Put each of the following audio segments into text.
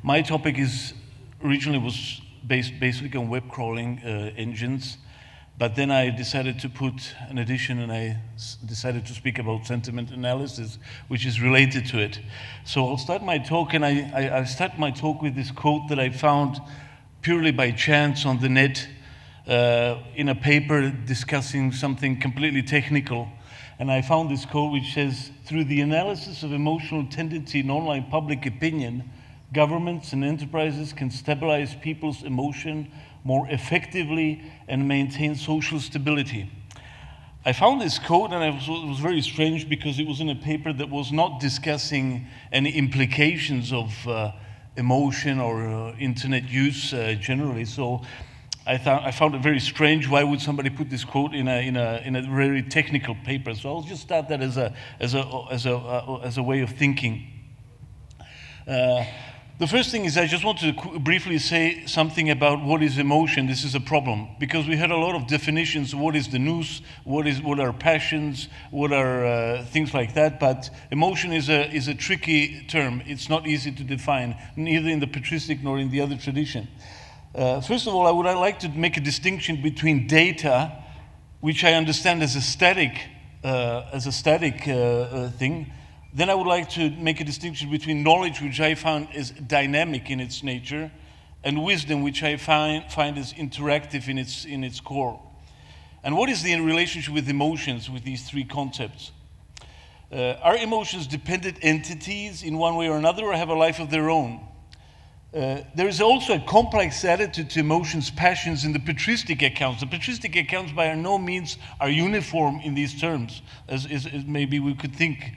My topic originally was based basically on web crawling engines, but then I decided to put an addition, and I decided to speak about sentiment analysis, which is related to it. So I'll start my talk, and I start my talk with this quote that I found purely by chance on the net in a paper discussing something completely technical. And I found this quote which says, "Through the analysis of emotional tendency in online public opinion, governments and enterprises can stabilize people's emotion more effectively and maintain social stability." I found this quote, and it was very strange because it was in a paper that was not discussing any implications of emotion or internet use generally. So I found it very strange. Why would somebody put this quote in a very technical paper? So I'll just start that as a way of thinking. The first thing is I just want to briefly say something about what is emotion. This is a problem because we heard a lot of definitions. What is the nous? What are passions? What are things like that? But emotion is a tricky term. It's not easy to define, neither in the patristic nor in the other tradition. First of all, I would like to make a distinction between data, which I understand as a static thing. Then I would like to make a distinction between knowledge, which I found is dynamic in its nature, and wisdom, which I find is interactive in its core. And what is the relationship with emotions, with these three concepts? Are emotions dependent entities in one way or another, or have a life of their own? There is also a complex attitude to emotions, passions in the patristic accounts. The patristic accounts by no means are uniform in these terms, as maybe we could think.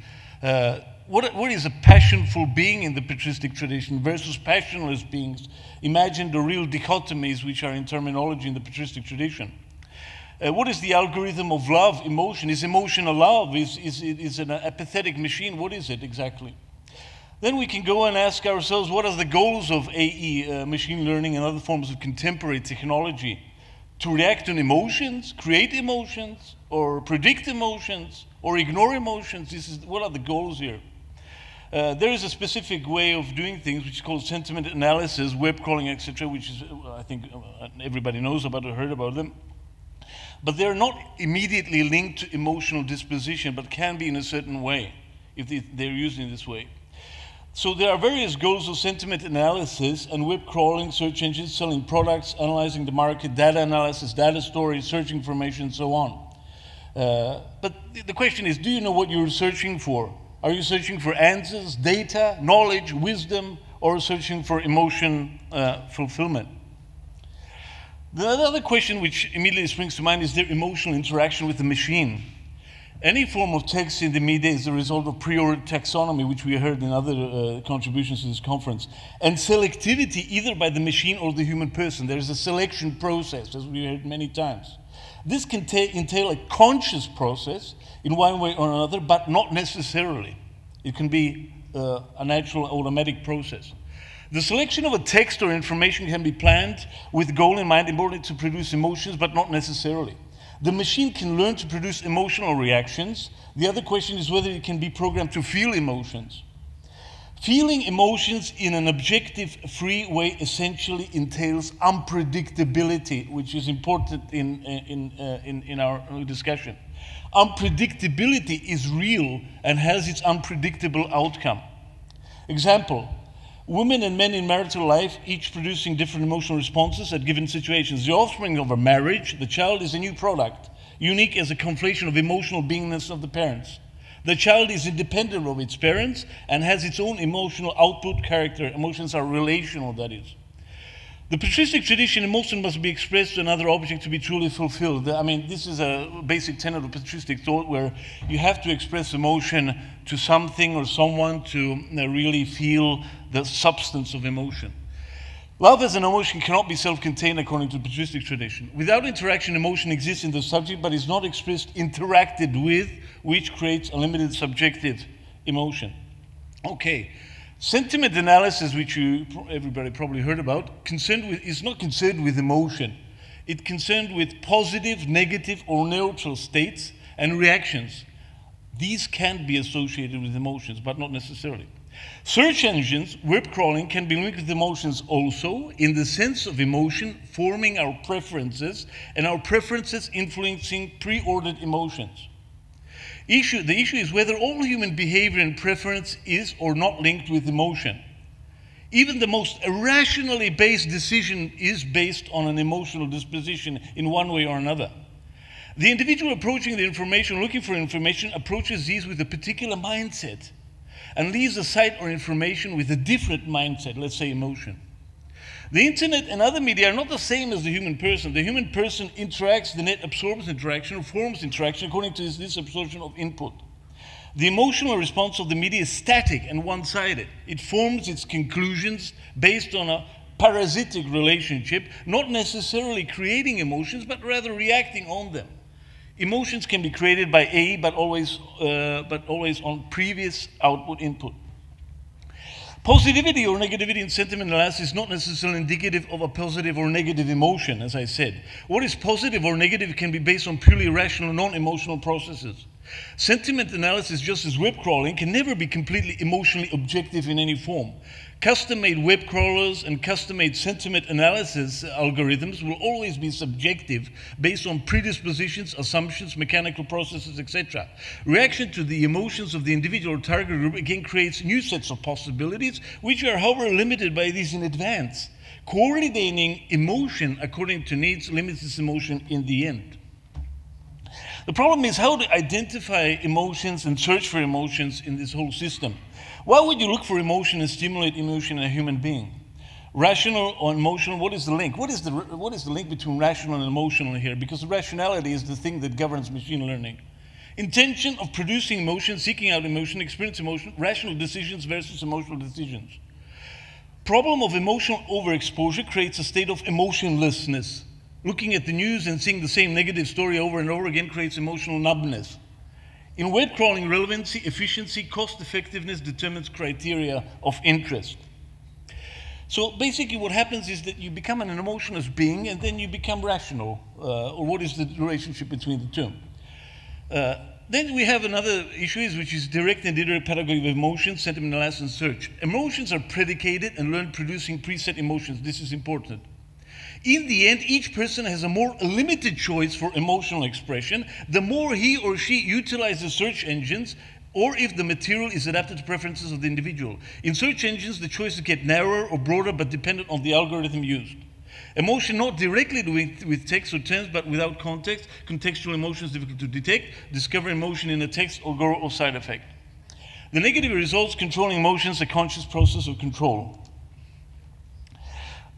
What is a passionful being in the patristic tradition versus passionless beings? Imagine the real dichotomies which are in terminology in the patristic tradition. What is the algorithm of love, emotion? Is emotion a love? Is it an apathetic machine? What is it exactly? Then we can go and ask ourselves, what are the goals of AE, machine learning and other forms of contemporary technology? To react on emotions, create emotions, or predict emotions, or ignore emotions? What are the goals here? There is a specific way of doing things which is called sentiment analysis, web crawling, etc., which is, I think everybody knows about or heard about them. But they're not immediately linked to emotional disposition, but can be in a certain way if they're used in this way. So there are various goals of sentiment analysis and web crawling, search engines, selling products, analyzing the market, data analysis, data storage, search information, and so on. But the question is, do you know what you're searching for? Are you searching for answers, data, knowledge, wisdom, or searching for emotion fulfillment? The other question which immediately springs to mind is their emotional interaction with the machine. Any form of text in the media is the result of priori taxonomy, which we heard in other contributions to this conference, and selectivity either by the machine or the human person. There is a selection process, as we heard many times. This can entail a conscious process in one way or another, but not necessarily. It can be a natural automatic process. The selection of a text or information can be planned with goal in mind in order to produce emotions, but not necessarily. The machine can learn to produce emotional reactions. The other question is whether it can be programmed to feel emotions. Feeling emotions in an objective, free way essentially entails unpredictability, which is important in our discussion. Unpredictability is real and has its unpredictable outcome. Example, women and men in marital life, each producing different emotional responses at given situations. The offspring of a marriage, the child, is a new product, unique as a conflation of emotional beingness of the parents. The child is independent of its parents and has its own emotional output character. Emotions are relational, that is. The patristic tradition, emotion must be expressed to another object to be truly fulfilled. I mean, this is a basic tenet of patristic thought where you have to express emotion to something or someone to really feel the substance of emotion. Love as an emotion cannot be self-contained according to the patristic tradition. Without interaction, emotion exists in the subject but is not expressed, interacted with, which creates a limited subjective emotion. Okay. Sentiment analysis, which everybody probably heard about, is not concerned with emotion. It's concerned with positive, negative, or neutral states and reactions. These can be associated with emotions, but not necessarily. Search engines, web crawling, can be linked with emotions also, in the sense of emotion forming our preferences and our preferences influencing pre-ordered emotions. The issue is whether all human behavior and preference is or not linked with emotion. Even the most irrationally based decision is based on an emotional disposition in one way or another. The individual approaching the information, looking for information, approaches these with a particular mindset and leaves a site or information with a different mindset, let's say emotion. The internet and other media are not the same as the human person. The human person interacts, the net absorbs interaction or forms interaction according to this absorption of input. The emotional response of the media is static and one-sided. It forms its conclusions based on a parasitic relationship, not necessarily creating emotions, but rather reacting on them. Emotions can be created by A, but always on previous output input. Positivity or negativity in sentiment analysis is not necessarily indicative of a positive or negative emotion, as I said. What is positive or negative can be based on purely rational, non-emotional processes. Sentiment analysis, just as web crawling, can never be completely emotionally objective in any form. Custom-made web crawlers and custom-made sentiment analysis algorithms will always be subjective, based on predispositions, assumptions, mechanical processes, etc. Reaction to the emotions of the individual target group again creates new sets of possibilities, which are however limited by these in advance. Coordinating emotion according to needs limits this emotion in the end. The problem is how to identify emotions and search for emotions in this whole system. Why would you look for emotion and stimulate emotion in a human being? Rational or emotional, what is the link? What is the link between rational and emotional here? Because rationality is the thing that governs machine learning. Intention of producing emotion, seeking out emotion, experience emotion, rational decisions versus emotional decisions. Problem of emotional overexposure creates a state of emotionlessness. Looking at the news and seeing the same negative story over and over again creates emotional numbness. In web crawling, relevancy, efficiency, cost effectiveness determines criteria of interest. So basically what happens is that you become an emotionless being and then you become rational, or what is the relationship between the two. Then we have another issue, which is direct and indirect pedagogy of emotions, sentiment analysis, and search. Emotions are predicated and learned producing preset emotions. This is important. In the end, each person has a more limited choice for emotional expression, the more he or she utilizes search engines, or if the material is adapted to preferences of the individual. In search engines, the choices get narrower or broader, but dependent on the algorithm used. Emotion not directly with text or terms, but without context. Contextual emotion is difficult to detect. Discover emotion in a text or side effect. The negative results controlling emotions, a conscious process of control.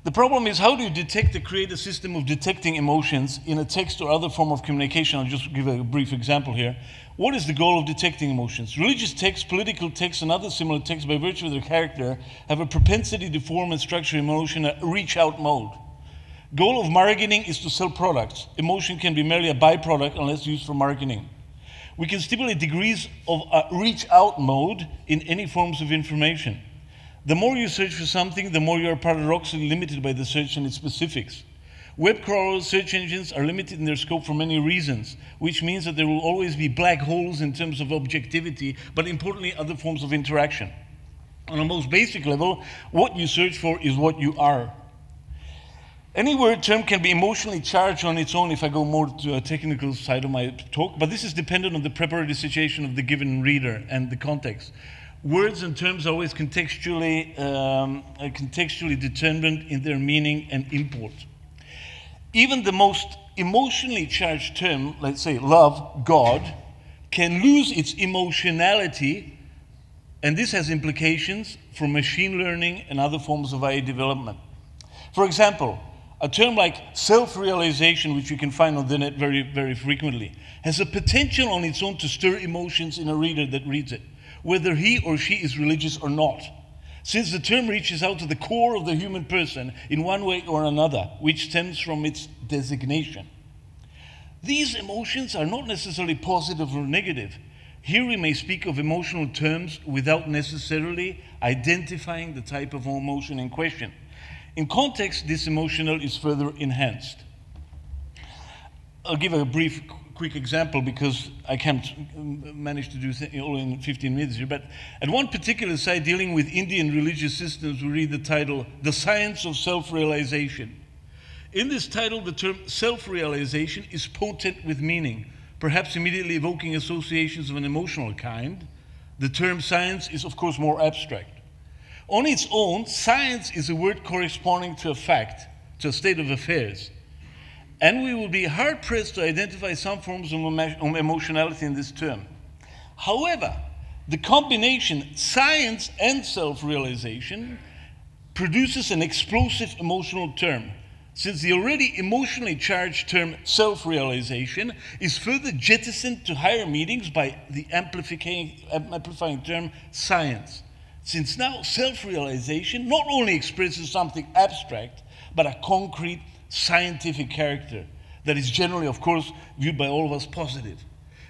The problem is, how do you detect or create a system of detecting emotions in a text or other form of communication? I'll just give a brief example here. What is the goal of detecting emotions? Religious texts, political texts, and other similar texts, by virtue of their character, have a propensity to form and structure emotion in a reach-out mode. Goal of marketing is to sell products. Emotion can be merely a byproduct unless used for marketing. We can stimulate degrees of a reach-out mode in any forms of information. The more you search for something, the more you are paradoxically limited by the search and its specifics. Web crawlers, search engines are limited in their scope for many reasons, which means that there will always be black holes in terms of objectivity, but importantly, other forms of interaction. On a most basic level, what you search for is what you are. Any word term can be emotionally charged on its own if I go more to a technical side of my talk, but this is dependent on the preparatory situation of the given reader and the context. Words and terms are always contextually determined in their meaning and import. Even the most emotionally charged term, let's say love, God, can lose its emotionality, and this has implications for machine learning and other forms of AI development. For example, a term like self-realization, which you can find on the net very, very frequently, has a potential on its own to stir emotions in a reader that reads it, whether he or she is religious or not, since the term reaches out to the core of the human person in one way or another, which stems from its designation. These emotions are not necessarily positive or negative. Here we may speak of emotional terms without necessarily identifying the type of emotion in question. In context, this emotional is further enhanced. I'll give a brief quick example because I can't manage to do it all in 15 minutes here. But at one particular site dealing with Indian religious systems, we read the title, The Science of Self-Realization. In this title, the term self-realization is potent with meaning, perhaps immediately evoking associations of an emotional kind. The term science is, of course, more abstract. On its own, science is a word corresponding to a fact, to a state of affairs. And we will be hard-pressed to identify some forms of emotionality in this term. However, the combination science and self-realization produces an explosive emotional term, since the already emotionally charged term self-realization is further jettisoned to higher meanings by the amplifying term science. Since now self-realization not only expresses something abstract, but a concrete scientific character that is generally, of course, viewed by all of us positive.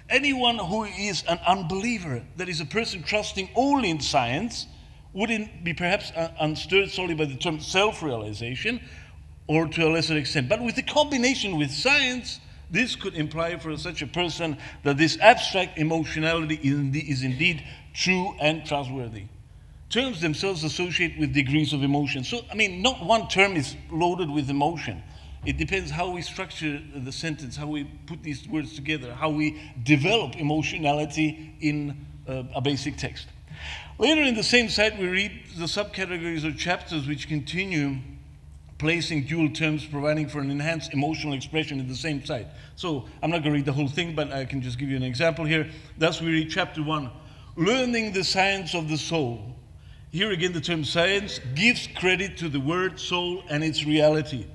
Anyone who is an unbeliever, that is a person trusting only in science, wouldn't be perhaps unstirred solely by the term self-realization, or to a lesser extent. But with the combination with science, this could imply for such a person that this abstract emotionality is indeed true and trustworthy. Terms themselves associate with degrees of emotion. So, I mean, not one term is loaded with emotion. It depends how we structure the sentence, how we put these words together, how we develop emotionality in a basic text. Later in the same site, we read the subcategories or chapters which continue placing dual terms, providing for an enhanced emotional expression in the same site. So I'm not going to read the whole thing, but I can just give you an example here. Thus we read chapter 1, Learning the Science of the Soul. Here again the term science gives credit to the word soul and its reality.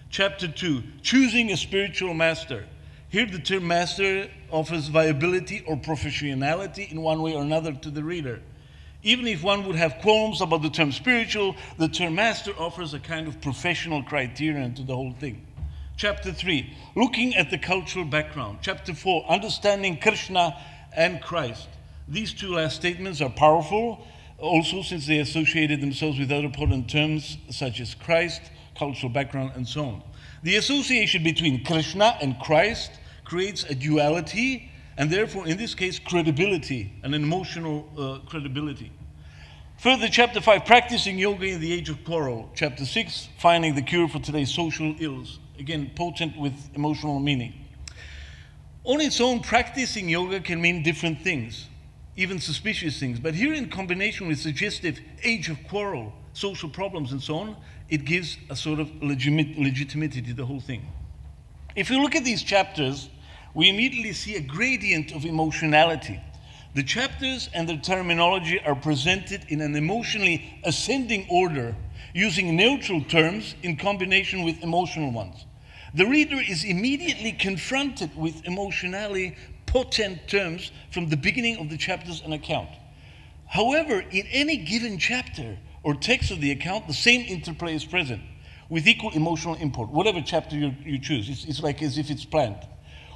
Chapter 2, Choosing a Spiritual Master. Here the term master offers viability or professionality in one way or another to the reader. Even if one would have qualms about the term spiritual, the term master offers a kind of professional criterion to the whole thing. Chapter 3, Looking at the Cultural Background. Chapter 4, Understanding Krishna and Christ. These two last statements are powerful, also since they associated themselves with other potent terms such as Christ, cultural background, and so on. The association between Krishna and Christ creates a duality, and therefore, in this case, credibility, an emotional credibility. Further, chapter 5, Practicing Yoga in the Age of Quarrel. Chapter 6, Finding the Cure for Today's Social Ills. Again, potent with emotional meaning. On its own, practicing yoga can mean different things, even suspicious things. But here, in combination with suggestive age of quarrel, social problems, and so on, it gives a sort of legitimacy to the whole thing. If you look at these chapters, we immediately see a gradient of emotionality. The chapters and their terminology are presented in an emotionally ascending order, using neutral terms in combination with emotional ones. The reader is immediately confronted with emotionally potent terms from the beginning of the chapters and account. However, in any given chapter or text of the account, the same interplay is present, with equal emotional import, whatever chapter you choose. It's like as if it's planned.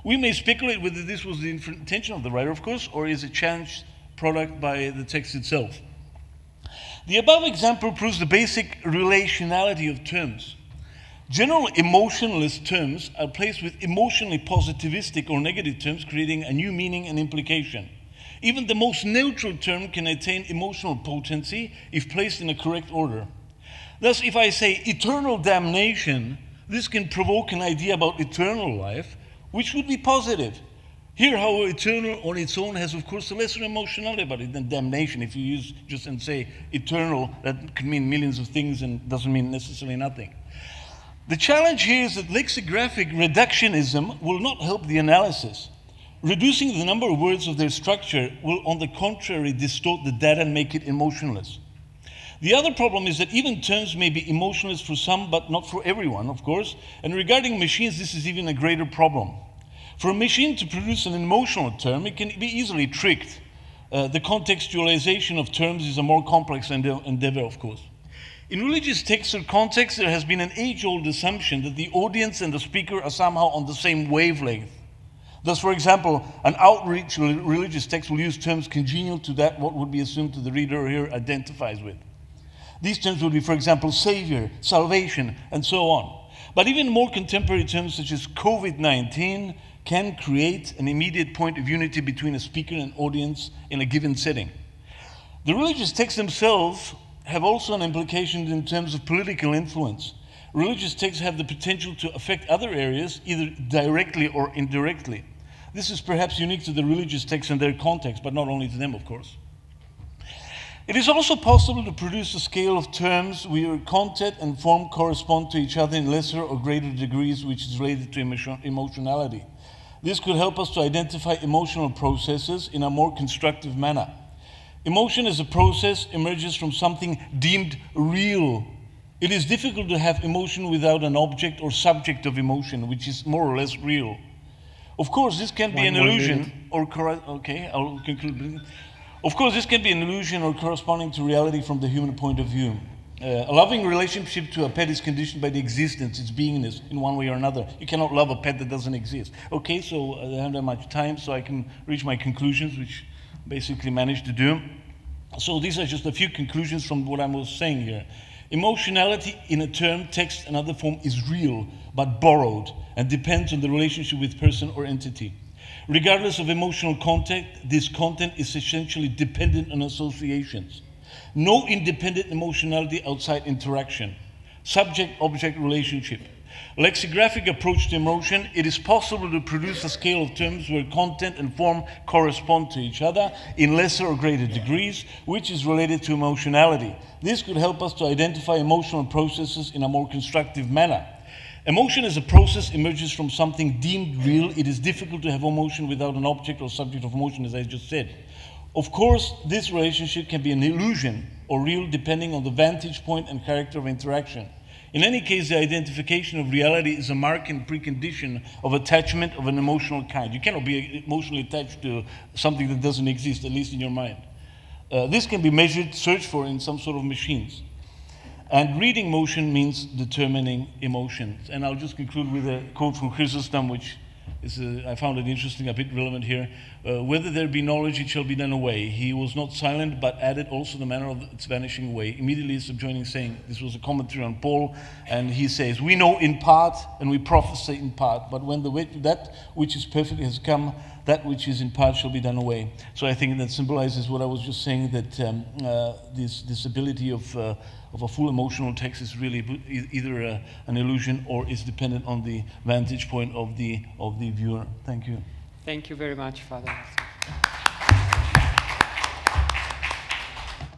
We may speculate whether this was the intention of the writer, of course, or is a chance product by the text itself. The above example proves the basic relationality of terms. General emotionless terms are placed with emotionally positivistic or negative terms, creating a new meaning and implication. Even the most neutral term can attain emotional potency if placed in a correct order. Thus, if I say eternal damnation, this can provoke an idea about eternal life, which would be positive. Here, however, eternal on its own has, of course, a lesser emotionality about it than damnation. If you use just and say eternal, that could mean millions of things and doesn't mean necessarily nothing. The challenge here is that lexicographic reductionism will not help the analysis. Reducing the number of words of their structure will, on the contrary, distort the data and make it emotionless. The other problem is that even terms may be emotionless for some, but not for everyone, of course. And regarding machines, this is even a greater problem. For a machine to produce an emotional term, it can be easily tricked. The contextualization of terms is a more complex endeavor, of course. In religious texts or contexts, there has been an age-old assumption that the audience and the speaker are somehow on the same wavelength. Thus, for example, an outreach religious text will use terms congenial to that what would be assumed to the reader here identifies with. These terms would be, for example, savior, salvation, and so on. But even more contemporary terms such as COVID-19, can create an immediate point of unity between a speaker and audience in a given setting. The religious texts themselves have also an implication in terms of political influence. Religious texts have the potential to affect other areas, either directly or indirectly. This is perhaps unique to the religious texts and their context, but not only to them, of course. It is also possible to produce a scale of terms where content and form correspond to each other in lesser or greater degrees, which is related to emotionality. This could help us to identify emotional processes in a more constructive manner. Emotion as a process emerges from something deemed real. It is difficult to have emotion without an object or subject of emotion, which is more or less real. Of course, this can be an illusion or I'll conclude. Of course, this can be an illusion or corresponding to reality from the human point of view. A loving relationship to a pet is conditioned by the existence, its beingness, in one way or another. You cannot love a pet that doesn't exist. Okay, so I don't have much time, so I can reach my conclusions, which basically managed to do. So these are just a few conclusions from what I was saying here. Emotionality in a term, text, and other form is real, but borrowed, and depends on the relationship with person or entity. Regardless of emotional content, this content is essentially dependent on associations. No independent emotionality outside interaction. Subject-object relationship. Lexicographic approach to emotion, it is possible to produce a scale of terms where content and form correspond to each other in lesser or greater degrees, which is related to emotionality. This could help us to identify emotional processes in a more constructive manner. Emotion as a process emerges from something deemed real. It is difficult to have emotion without an object or subject of emotion, as I just said. Of course, this relationship can be an illusion or real depending on the vantage point and character of interaction. In any case, the identification of reality is a mark and precondition of attachment of an emotional kind. You cannot be emotionally attached to something that doesn't exist, at least in your mind. This can be measured, searched for in some sort of machines. And reading motion means determining emotions. And I'll just conclude with a quote from Chrysostom, which is, I found it interesting, a bit relevant here. Whether there be knowledge, it shall be done away. He was not silent, but added also the manner of its vanishing away. Immediately subjoining saying, this was a commentary on Paul, and he says, we know in part, and we prophesy in part, but when that which is perfect has come, that which is in part shall be done away. So I think that symbolizes what I was just saying, that this ability of a full emotional text is really either an illusion or is dependent on the vantage point of the viewer. Thank you. Thank you very much, Father.